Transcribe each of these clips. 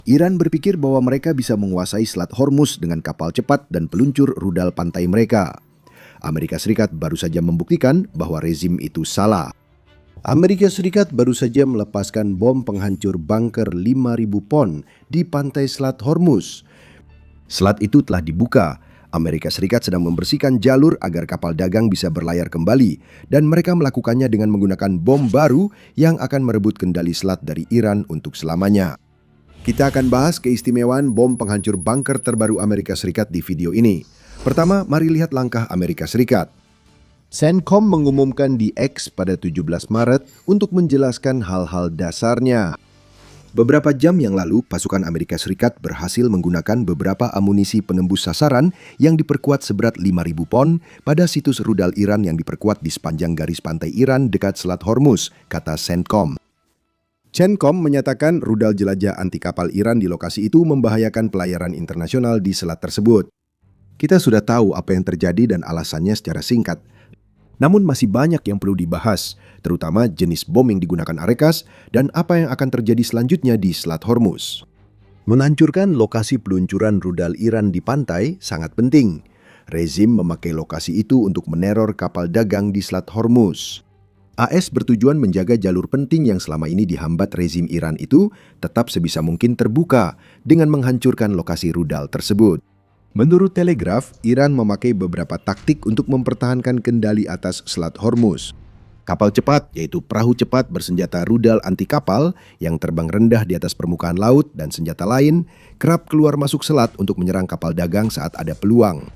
Iran berpikir bahwa mereka bisa menguasai Selat Hormuz dengan kapal cepat dan peluncur rudal pantai mereka. Amerika Serikat baru saja membuktikan bahwa rezim itu salah. Amerika Serikat baru saja melepaskan bom penghancur bunker 5.000 pon di pantai Selat Hormuz. Selat itu telah dibuka. Amerika Serikat sedang membersihkan jalur agar kapal dagang bisa berlayar kembali, dan mereka melakukannya dengan menggunakan bom baru yang akan merebut kendali selat dari Iran untuk selamanya. Kita akan bahas keistimewaan bom penghancur bunker terbaru Amerika Serikat di video ini. Pertama, mari lihat langkah Amerika Serikat. CENTCOM mengumumkan di X pada 17 Maret untuk menjelaskan hal-hal dasarnya. Beberapa jam yang lalu, pasukan Amerika Serikat berhasil menggunakan beberapa amunisi penembus sasaran yang diperkuat seberat 5.000 pon pada situs rudal Iran yang diperkuat di sepanjang garis pantai Iran dekat Selat Hormuz, kata CENTCOM. CENTCOM menyatakan rudal jelajah anti kapal Iran di lokasi itu membahayakan pelayaran internasional di selat tersebut. Kita sudah tahu apa yang terjadi dan alasannya secara singkat. Namun masih banyak yang perlu dibahas, terutama jenis bom yang digunakan Arekas dan apa yang akan terjadi selanjutnya di Selat Hormuz. Menghancurkan lokasi peluncuran rudal Iran di pantai sangat penting. Rezim memakai lokasi itu untuk meneror kapal dagang di Selat Hormuz. AS bertujuan menjaga jalur penting yang selama ini dihambat rezim Iran itu tetap sebisa mungkin terbuka dengan menghancurkan lokasi rudal tersebut. Menurut Telegraph, Iran memakai beberapa taktik untuk mempertahankan kendali atas Selat Hormuz. Kapal cepat, yaitu perahu cepat bersenjata rudal anti kapal yang terbang rendah di atas permukaan laut dan senjata lain, kerap keluar masuk selat untuk menyerang kapal dagang saat ada peluang.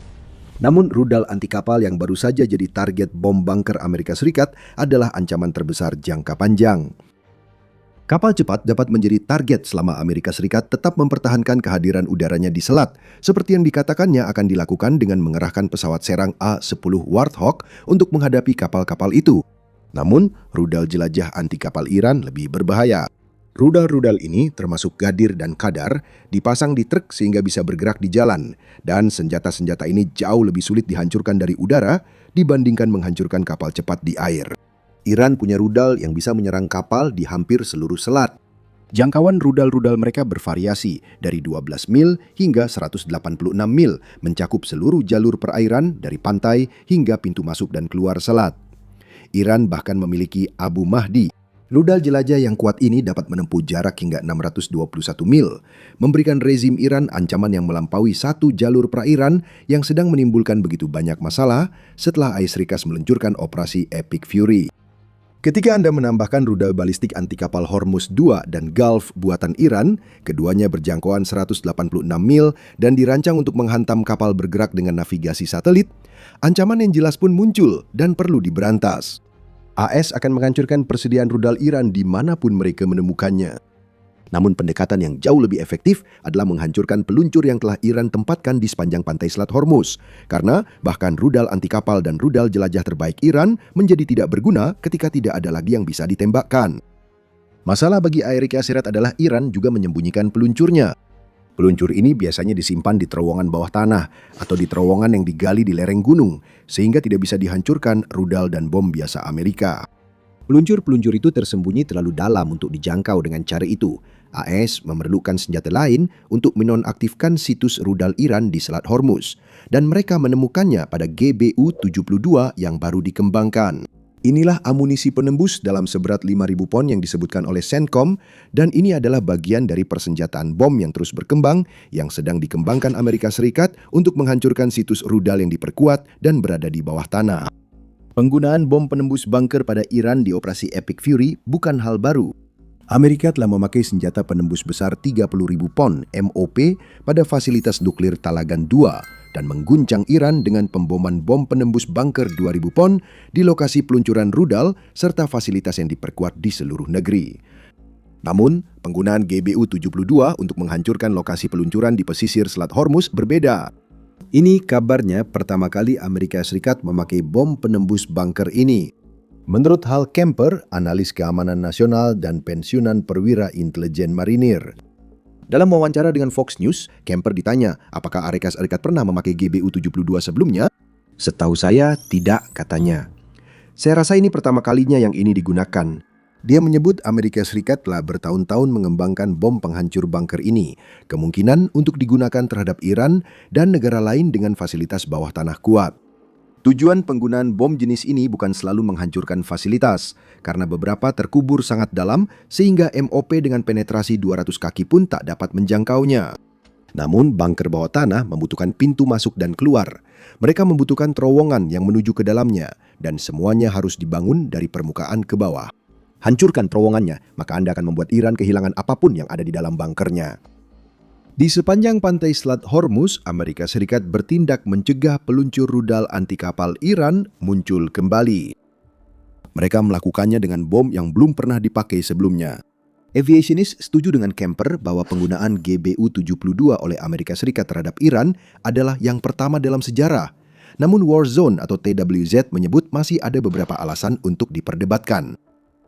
Namun rudal anti kapal yang baru saja jadi target bom bunker Amerika Serikat adalah ancaman terbesar jangka panjang. Kapal cepat dapat menjadi target selama Amerika Serikat tetap mempertahankan kehadiran udaranya di selat, seperti yang dikatakannya akan dilakukan dengan mengerahkan pesawat serang A-10 Warthog untuk menghadapi kapal-kapal itu. Namun, rudal jelajah anti kapal Iran lebih berbahaya. Rudal-rudal ini, termasuk Gadir dan Qadar, dipasang di truk sehingga bisa bergerak di jalan, dan senjata-senjata ini jauh lebih sulit dihancurkan dari udara dibandingkan menghancurkan kapal cepat di air. Iran punya rudal yang bisa menyerang kapal di hampir seluruh selat. Jangkauan rudal-rudal mereka bervariasi dari 12 mil hingga 186 mil, mencakup seluruh jalur perairan dari pantai hingga pintu masuk dan keluar selat. Iran bahkan memiliki Abu Mahdi. Rudal jelajah yang kuat ini dapat menempuh jarak hingga 621 mil, memberikan rezim Iran ancaman yang melampaui satu jalur perairan yang sedang menimbulkan begitu banyak masalah setelah AS Rikas meluncurkan operasi Epic Fury. Ketika Anda menambahkan rudal balistik anti kapal Hormuz 2 dan Gulf buatan Iran, keduanya berjangkauan 186 mil dan dirancang untuk menghantam kapal bergerak dengan navigasi satelit, ancaman yang jelas pun muncul dan perlu diberantas. AS akan menghancurkan persediaan rudal Iran dimanapun mereka menemukannya. Namun pendekatan yang jauh lebih efektif adalah menghancurkan peluncur yang telah Iran tempatkan di sepanjang pantai Selat Hormuz. Karena bahkan rudal anti kapal dan rudal jelajah terbaik Iran menjadi tidak berguna ketika tidak ada lagi yang bisa ditembakkan. Masalah bagi Amerika Serikat adalah Iran juga menyembunyikan peluncurnya. Peluncur ini biasanya disimpan di terowongan bawah tanah atau di terowongan yang digali di lereng gunung, sehingga tidak bisa dihancurkan rudal dan bom biasa Amerika. Peluncur-peluncur itu tersembunyi terlalu dalam untuk dijangkau dengan cara itu. AS memerlukan senjata lain untuk menonaktifkan situs rudal Iran di Selat Hormuz, dan mereka menemukannya pada GBU-72 yang baru dikembangkan. Inilah amunisi penembus dalam seberat 5.000 pon yang disebutkan oleh CENTCOM, dan ini adalah bagian dari persenjataan bom yang terus berkembang yang sedang dikembangkan Amerika Serikat untuk menghancurkan situs rudal yang diperkuat dan berada di bawah tanah. Penggunaan bom penembus bunker pada Iran di operasi Epic Fury bukan hal baru. Amerika telah memakai senjata penembus besar 30.000 pon MOP pada fasilitas nuklir Talagan 2 dan mengguncang Iran dengan pemboman bom penembus bunker 2.000 pon di lokasi peluncuran rudal serta fasilitas yang diperkuat di seluruh negeri. Namun, penggunaan GBU-72 untuk menghancurkan lokasi peluncuran di pesisir Selat Hormuz berbeda. Ini kabarnya pertama kali Amerika Serikat memakai bom penembus bunker ini. Menurut Hal Kemper, analis keamanan nasional dan pensiunan perwira intelijen marinir. Dalam wawancara dengan Fox News, Kemper ditanya apakah Amerika Serikat pernah memakai GBU-72 sebelumnya. Setahu saya, tidak, katanya. Saya rasa ini pertama kalinya yang ini digunakan. Dia menyebut Amerika Serikat telah bertahun-tahun mengembangkan bom penghancur bunker ini, kemungkinan untuk digunakan terhadap Iran dan negara lain dengan fasilitas bawah tanah kuat. Tujuan penggunaan bom jenis ini bukan selalu menghancurkan fasilitas, karena beberapa terkubur sangat dalam sehingga MOP dengan penetrasi 200 kaki pun tak dapat menjangkaunya. Namun, bunker bawah tanah membutuhkan pintu masuk dan keluar. Mereka membutuhkan terowongan yang menuju ke dalamnya, dan semuanya harus dibangun dari permukaan ke bawah. Hancurkan terowongannya, maka Anda akan membuat Iran kehilangan apapun yang ada di dalam bunkernya. Di sepanjang pantai Selat Hormuz, Amerika Serikat bertindak mencegah peluncur rudal anti kapal Iran muncul kembali. Mereka melakukannya dengan bom yang belum pernah dipakai sebelumnya. Aviationist setuju dengan Kemper bahwa penggunaan GBU-72 oleh Amerika Serikat terhadap Iran adalah yang pertama dalam sejarah. Namun Warzone atau TWZ menyebut masih ada beberapa alasan untuk diperdebatkan.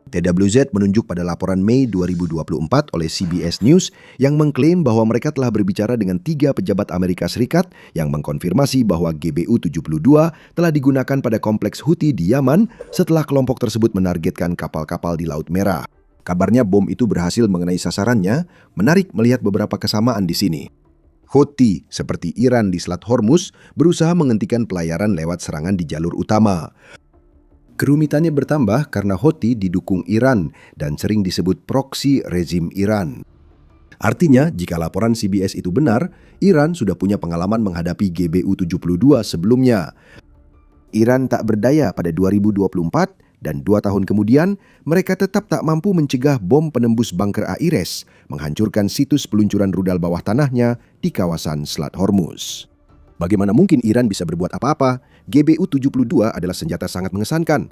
TWZ menunjuk pada laporan Mei 2024 oleh CBS News yang mengklaim bahwa mereka telah berbicara dengan 3 pejabat Amerika Serikat yang mengkonfirmasi bahwa GBU-72 telah digunakan pada kompleks Houthi di Yaman setelah kelompok tersebut menargetkan kapal-kapal di Laut Merah. Kabarnya bom itu berhasil mengenai sasarannya, menarik melihat beberapa kesamaan di sini. Houthi, seperti Iran di Selat Hormuz, berusaha menghentikan pelayaran lewat serangan di jalur utama. Kerumitannya bertambah karena Houthi didukung Iran dan sering disebut proksi rezim Iran. Artinya, jika laporan CBS itu benar, Iran sudah punya pengalaman menghadapi GBU-72 sebelumnya. Iran tak berdaya pada 2024 dan 2 tahun kemudian, mereka tetap tak mampu mencegah bom penembus bunker Aires, menghancurkan situs peluncuran rudal bawah tanahnya di kawasan Selat Hormuz. Bagaimana mungkin Iran bisa berbuat apa-apa? GBU-72 adalah senjata sangat mengesankan.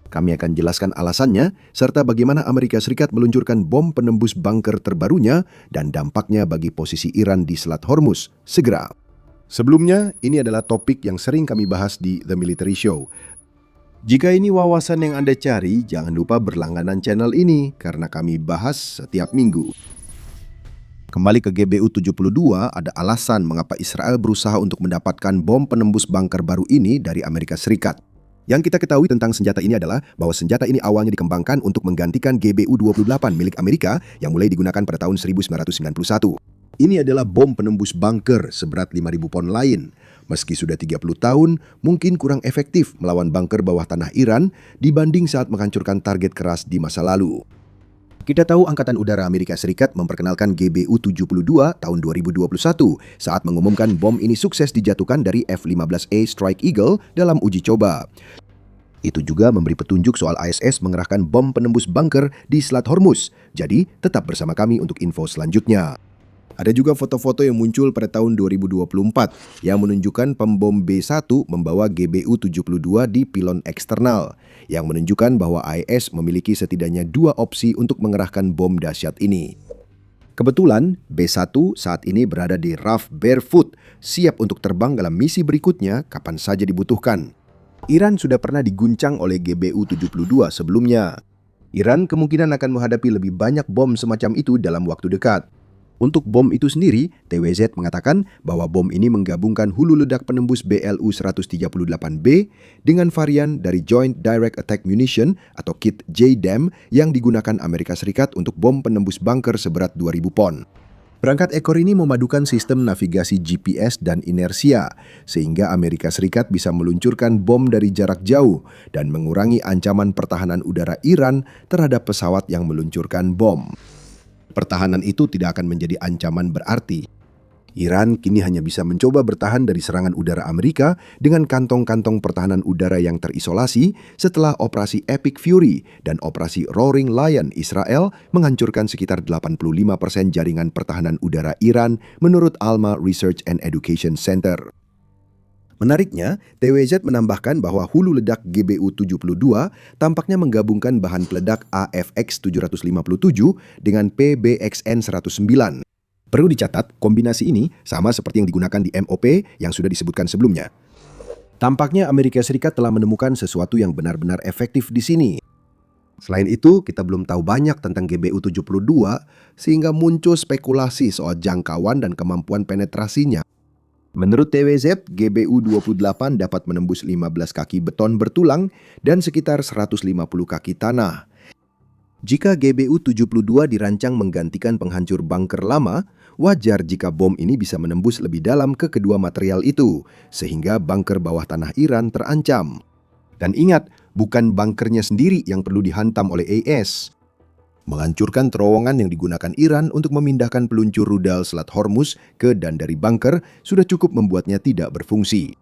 Kami akan jelaskan alasannya, serta bagaimana Amerika Serikat meluncurkan bom penembus bunker terbarunya dan dampaknya bagi posisi Iran di Selat Hormuz segera. Sebelumnya, ini adalah topik yang sering kami bahas di The Military Show. Jika ini wawasan yang Anda cari, jangan lupa berlangganan channel ini karena kami bahas setiap minggu. Kembali ke GBU-72, ada alasan mengapa Israel berusaha untuk mendapatkan bom penembus bunker baru ini dari Amerika Serikat. Yang kita ketahui tentang senjata ini adalah bahwa senjata ini awalnya dikembangkan untuk menggantikan GBU-28 milik Amerika yang mulai digunakan pada tahun 1991. Ini adalah bom penembus bunker seberat 5.000 pon lain. Meski sudah 30 tahun, mungkin kurang efektif melawan bunker bawah tanah Iran dibanding saat menghancurkan target keras di masa lalu. Kita tahu Angkatan Udara Amerika Serikat memperkenalkan GBU-72 tahun 2021 saat mengumumkan bom ini sukses dijatuhkan dari F-15A Strike Eagle dalam uji coba. Itu juga memberi petunjuk soal ISS mengerahkan bom penembus bunker di Selat Hormuz. Jadi, tetap bersama kami untuk info selanjutnya. Ada juga foto-foto yang muncul pada tahun 2024 yang menunjukkan pembom B-1 membawa GBU-72 di pilon eksternal, yang menunjukkan bahwa IS memiliki setidaknya 2 opsi untuk mengerahkan bom dahsyat ini. Kebetulan, B-1 saat ini berada di RAF Barefoot, siap untuk terbang dalam misi berikutnya kapan saja dibutuhkan. Iran sudah pernah diguncang oleh GBU-72 sebelumnya. Iran kemungkinan akan menghadapi lebih banyak bom semacam itu dalam waktu dekat. Untuk bom itu sendiri, TWZ mengatakan bahwa bom ini menggabungkan hulu ledak penembus BLU-138B dengan varian dari Joint Direct Attack Munition atau kit JDAM yang digunakan Amerika Serikat untuk bom penembus bunker seberat 2.000 pon. Perangkat ekor ini memadukan sistem navigasi GPS dan inersia, sehingga Amerika Serikat bisa meluncurkan bom dari jarak jauh dan mengurangi ancaman pertahanan udara Iran terhadap pesawat yang meluncurkan bom. Pertahanan itu tidak akan menjadi ancaman berarti. Iran kini hanya bisa mencoba bertahan dari serangan udara Amerika dengan kantong-kantong pertahanan udara yang terisolasi setelah operasi Epic Fury dan operasi Roaring Lion Israel menghancurkan sekitar 85% jaringan pertahanan udara Iran menurut Alma Research and Education Center. Menariknya, TWZ menambahkan bahwa hulu ledak GBU-72 tampaknya menggabungkan bahan peledak AFX-757 dengan PBXN-109. Perlu dicatat, kombinasi ini sama seperti yang digunakan di MOP yang sudah disebutkan sebelumnya. Tampaknya Amerika Serikat telah menemukan sesuatu yang benar-benar efektif di sini. Selain itu, kita belum tahu banyak tentang GBU-72 sehingga muncul spekulasi soal jangkauan dan kemampuan penetrasinya. Menurut TWZ, GBU-28 dapat menembus 15 kaki beton bertulang dan sekitar 150 kaki tanah. Jika GBU-72 dirancang menggantikan penghancur bunker lama, wajar jika bom ini bisa menembus lebih dalam ke kedua material itu, sehingga bunker bawah tanah Iran terancam. Dan ingat, bukan bunkernya sendiri yang perlu dihantam oleh AS. Menghancurkan terowongan yang digunakan Iran untuk memindahkan peluncur rudal Selat Hormuz ke dan dari bunker sudah cukup membuatnya tidak berfungsi.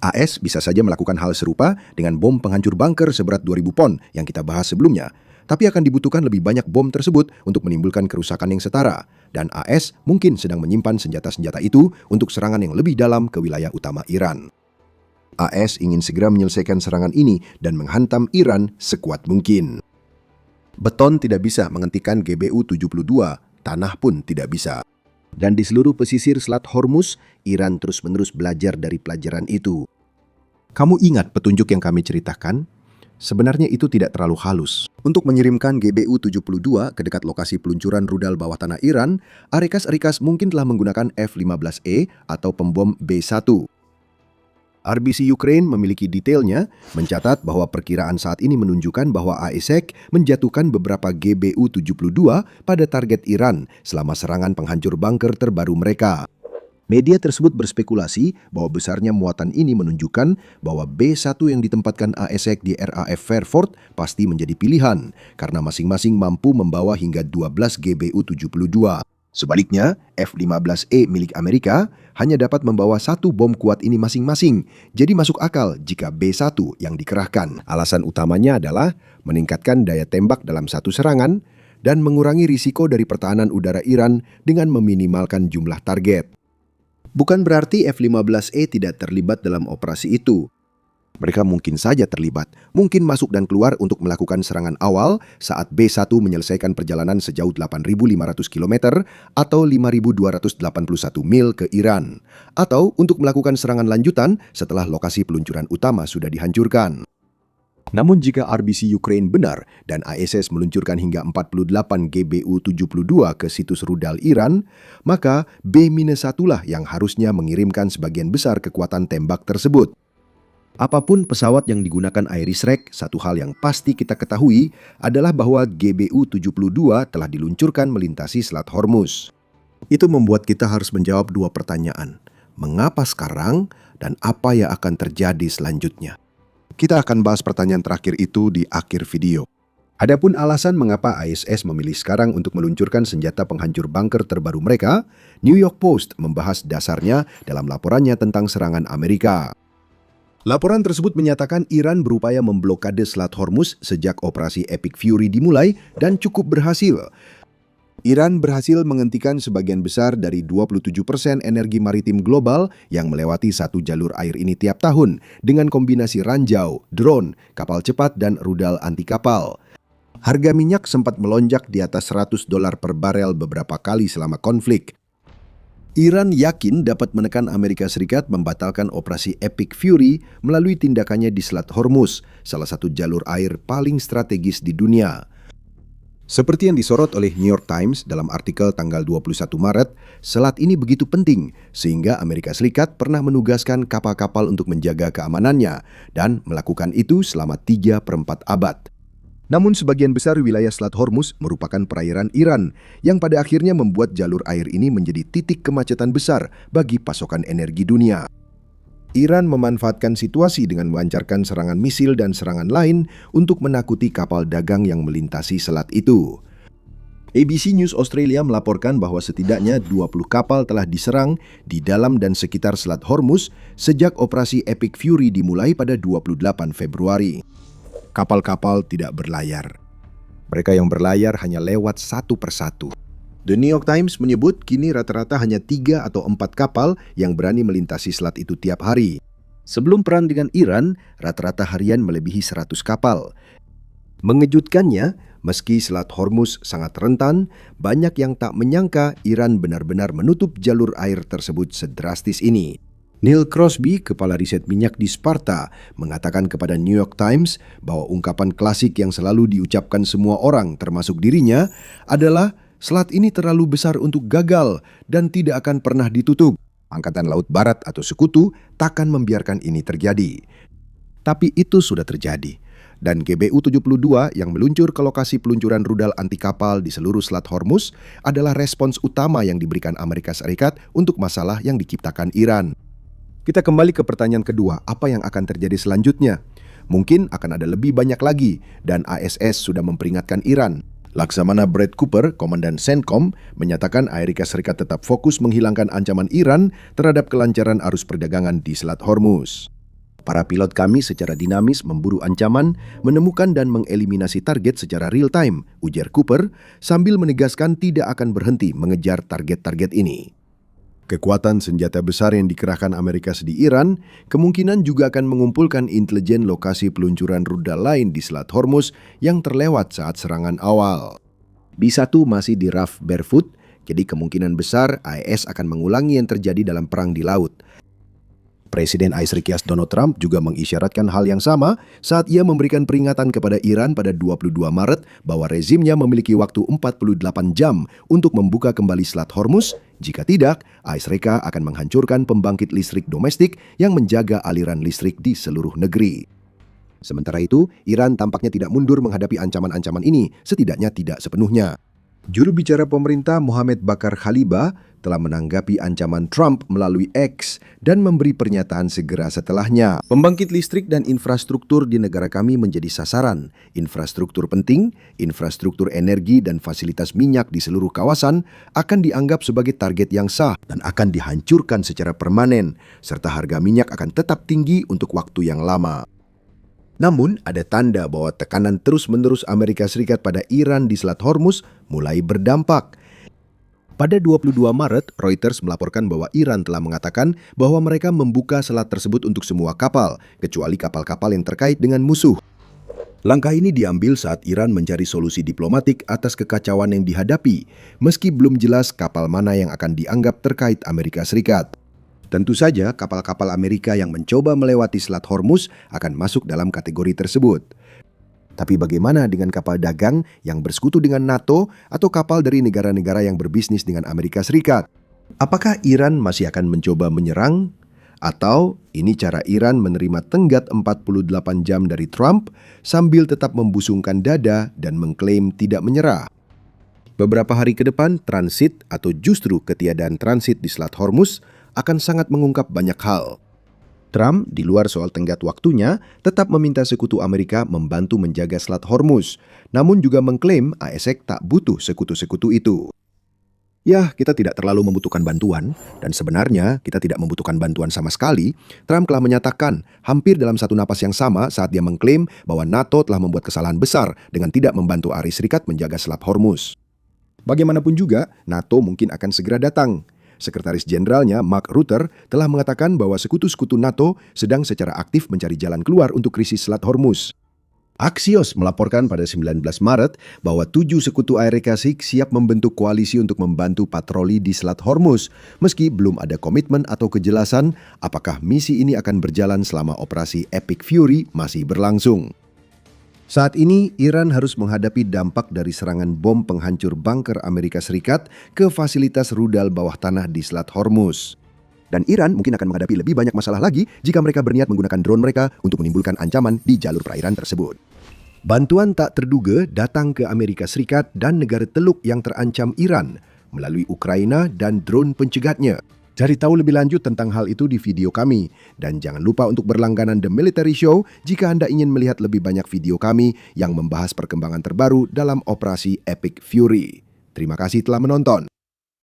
AS bisa saja melakukan hal serupa dengan bom penghancur bunker seberat 2000 pon yang kita bahas sebelumnya, tapi akan dibutuhkan lebih banyak bom tersebut untuk menimbulkan kerusakan yang setara, dan AS mungkin sedang menyimpan senjata-senjata itu untuk serangan yang lebih dalam ke wilayah utama Iran. AS ingin segera menyelesaikan serangan ini dan menghantam Iran sekuat mungkin. Beton tidak bisa menghentikan GBU-72, tanah pun tidak bisa. Dan di seluruh pesisir Selat Hormuz, Iran terus-menerus belajar dari pelajaran itu. Kamu ingat petunjuk yang kami ceritakan? Sebenarnya itu tidak terlalu halus. Untuk mengirimkan GBU-72 ke dekat lokasi peluncuran rudal bawah tanah Iran, Arikas mungkin telah menggunakan F-15E atau pembom B-1. RBC Ukraine memiliki detailnya, mencatat bahwa perkiraan saat ini menunjukkan bahwa AESEC menjatuhkan beberapa GBU-72 pada target Iran selama serangan penghancur bunker terbaru mereka. Media tersebut berspekulasi bahwa besarnya muatan ini menunjukkan bahwa B-1 yang ditempatkan AESEC di RAF Fairford pasti menjadi pilihan, karena masing-masing mampu membawa hingga 12 GBU-72. Sebaliknya, F-15E milik Amerika hanya dapat membawa satu bom kuat ini masing-masing, jadi masuk akal jika B-1 yang dikerahkan. Alasan utamanya adalah meningkatkan daya tembak dalam satu serangan dan mengurangi risiko dari pertahanan udara Iran dengan meminimalkan jumlah target. Bukan berarti F-15E tidak terlibat dalam operasi itu. Mereka mungkin saja terlibat, mungkin masuk dan keluar untuk melakukan serangan awal saat B-1 menyelesaikan perjalanan sejauh 8.500 km atau 5.281 mil ke Iran, atau untuk melakukan serangan lanjutan setelah lokasi peluncuran utama sudah dihancurkan. Namun jika RBC Ukraine benar dan ISS meluncurkan hingga 48 GBU-72 ke situs rudal Iran, maka B-1 lah yang harusnya mengirimkan sebagian besar kekuatan tembak tersebut. Apapun pesawat yang digunakan IRIS-REC, satu hal yang pasti kita ketahui adalah bahwa GBU-72 telah diluncurkan melintasi Selat Hormuz. Itu membuat kita harus menjawab dua pertanyaan. Mengapa sekarang dan apa yang akan terjadi selanjutnya? Kita akan bahas pertanyaan terakhir itu di akhir video. Adapun alasan mengapa ISS memilih sekarang untuk meluncurkan senjata penghancur bunker terbaru mereka, New York Post membahas dasarnya dalam laporannya tentang serangan Amerika. Laporan tersebut menyatakan Iran berupaya memblokade Selat Hormuz sejak operasi Epic Fury dimulai dan cukup berhasil. Iran berhasil menghentikan sebagian besar dari 27% energi maritim global yang melewati satu jalur air ini tiap tahun dengan kombinasi ranjau, drone, kapal cepat, dan rudal anti kapal. Harga minyak sempat melonjak di atas $100 per barel beberapa kali selama konflik. Iran yakin dapat menekan Amerika Serikat membatalkan operasi Epic Fury melalui tindakannya di Selat Hormuz, salah satu jalur air paling strategis di dunia. Seperti yang disorot oleh New York Times dalam artikel tanggal 21 Maret, selat ini begitu penting sehingga Amerika Serikat pernah menugaskan kapal-kapal untuk menjaga keamanannya dan melakukan itu selama 3/4 abad. Namun sebagian besar wilayah Selat Hormuz merupakan perairan Iran yang pada akhirnya membuat jalur air ini menjadi titik kemacetan besar bagi pasokan energi dunia. Iran memanfaatkan situasi dengan melancarkan serangan misil dan serangan lain untuk menakuti kapal dagang yang melintasi selat itu. ABC News Australia melaporkan bahwa setidaknya 20 kapal telah diserang di dalam dan sekitar Selat Hormuz sejak operasi Epic Fury dimulai pada 28 Februari. Kapal-kapal tidak berlayar. Mereka yang berlayar hanya lewat satu persatu. The New York Times menyebut kini rata-rata hanya 3 atau 4 kapal yang berani melintasi selat itu tiap hari. Sebelum perang dengan Iran, rata-rata harian melebihi 100 kapal. Mengejutkannya, meski Selat Hormuz sangat rentan, banyak yang tak menyangka Iran benar-benar menutup jalur air tersebut sedrastis ini. Neil Crosby, kepala riset minyak di Sparta, mengatakan kepada New York Times bahwa ungkapan klasik yang selalu diucapkan semua orang, termasuk dirinya, adalah selat ini terlalu besar untuk gagal dan tidak akan pernah ditutup. Angkatan Laut Barat atau Sekutu takkan membiarkan ini terjadi. Tapi itu sudah terjadi. dan GBU-72 yang meluncur ke lokasi peluncuran rudal anti kapal di seluruh Selat Hormuz adalah respons utama yang diberikan Amerika Serikat untuk masalah yang diciptakan Iran. Kita kembali ke pertanyaan kedua, apa yang akan terjadi selanjutnya? Mungkin akan ada lebih banyak lagi, dan ASS sudah memperingatkan Iran. Laksamana Brad Cooper, Komandan CENTCOM, menyatakan Amerika Serikat tetap fokus menghilangkan ancaman Iran terhadap kelancaran arus perdagangan di Selat Hormuz. Para pilot kami secara dinamis memburu ancaman, menemukan dan mengeliminasi target secara real-time, ujar Cooper, sambil menegaskan tidak akan berhenti mengejar target-target ini. Kekuatan senjata besar yang dikerahkan Amerika di Iran kemungkinan juga akan mengumpulkan intelijen lokasi peluncuran rudal lain di Selat Hormuz yang terlewat saat serangan awal. B-1 masih di RAF Barefoot, jadi kemungkinan besar AES akan mengulangi yang terjadi dalam perang di laut. Presiden Amerika Serikat Donald Trump juga mengisyaratkan hal yang sama saat ia memberikan peringatan kepada Iran pada 22 Maret bahwa rezimnya memiliki waktu 48 jam untuk membuka kembali Selat Hormuz. Jika tidak, Amerika Serikat akan menghancurkan pembangkit listrik domestik yang menjaga aliran listrik di seluruh negeri. Sementara itu, Iran tampaknya tidak mundur menghadapi ancaman-ancaman ini, setidaknya tidak sepenuhnya. Juru bicara pemerintah Mohammed Bakar Khalibah telah menanggapi ancaman Trump melalui X dan memberi pernyataan segera setelahnya. Pembangkit listrik dan infrastruktur di negara kami menjadi sasaran. Infrastruktur penting, infrastruktur energi dan fasilitas minyak di seluruh kawasan akan dianggap sebagai target yang sah dan akan dihancurkan secara permanen, serta harga minyak akan tetap tinggi untuk waktu yang lama. Namun, ada tanda bahwa tekanan terus-menerus Amerika Serikat pada Iran di Selat Hormuz mulai berdampak. Pada 22 Maret, Reuters melaporkan bahwa Iran telah mengatakan bahwa mereka membuka selat tersebut untuk semua kapal, kecuali kapal-kapal yang terkait dengan musuh. Langkah ini diambil saat Iran mencari solusi diplomatik atas kekacauan yang dihadapi, meski belum jelas kapal mana yang akan dianggap terkait Amerika Serikat. Tentu saja kapal-kapal Amerika yang mencoba melewati Selat Hormuz akan masuk dalam kategori tersebut. Tapi bagaimana dengan kapal dagang yang bersekutu dengan NATO atau kapal dari negara-negara yang berbisnis dengan Amerika Serikat? Apakah Iran masih akan mencoba menyerang? Atau ini cara Iran menerima tenggat 48 jam dari Trump sambil tetap membusungkan dada dan mengklaim tidak menyerah? Beberapa hari ke depan, transit atau justru ketiadaan transit di Selat Hormuz akan sangat mengungkap banyak hal. Trump, di luar soal tenggat waktunya, tetap meminta sekutu Amerika membantu menjaga Selat Hormuz, namun juga mengklaim ASEC tak butuh sekutu-sekutu itu. Ya, kita tidak terlalu membutuhkan bantuan, dan sebenarnya kita tidak membutuhkan bantuan sama sekali. Trump telah menyatakan hampir dalam satu napas yang sama saat dia mengklaim bahwa NATO telah membuat kesalahan besar dengan tidak membantu Amerika Serikat menjaga Selat Hormuz. Bagaimanapun juga, NATO mungkin akan segera datang. Sekretaris Jenderalnya Mark Rutte telah mengatakan bahwa sekutu-sekutu NATO sedang secara aktif mencari jalan keluar untuk krisis Selat Hormuz. Axios melaporkan pada 19 Maret bahwa 7 sekutu Amerika Serikat siap membentuk koalisi untuk membantu patroli di Selat Hormuz, meski belum ada komitmen atau kejelasan apakah misi ini akan berjalan selama operasi Epic Fury masih berlangsung. Saat ini, Iran harus menghadapi dampak dari serangan bom penghancur bunker Amerika Serikat ke fasilitas rudal bawah tanah di Selat Hormuz. Dan Iran mungkin akan menghadapi lebih banyak masalah lagi jika mereka berniat menggunakan drone mereka untuk menimbulkan ancaman di jalur perairan tersebut. Bantuan tak terduga datang ke Amerika Serikat dan negara teluk yang terancam Iran melalui Ukraina dan drone pencegatnya. Cari tahu lebih lanjut tentang hal itu di video kami. Dan jangan lupa untuk berlangganan The Military Show jika Anda ingin melihat lebih banyak video kami yang membahas perkembangan terbaru dalam operasi Epic Fury. Terima kasih telah menonton.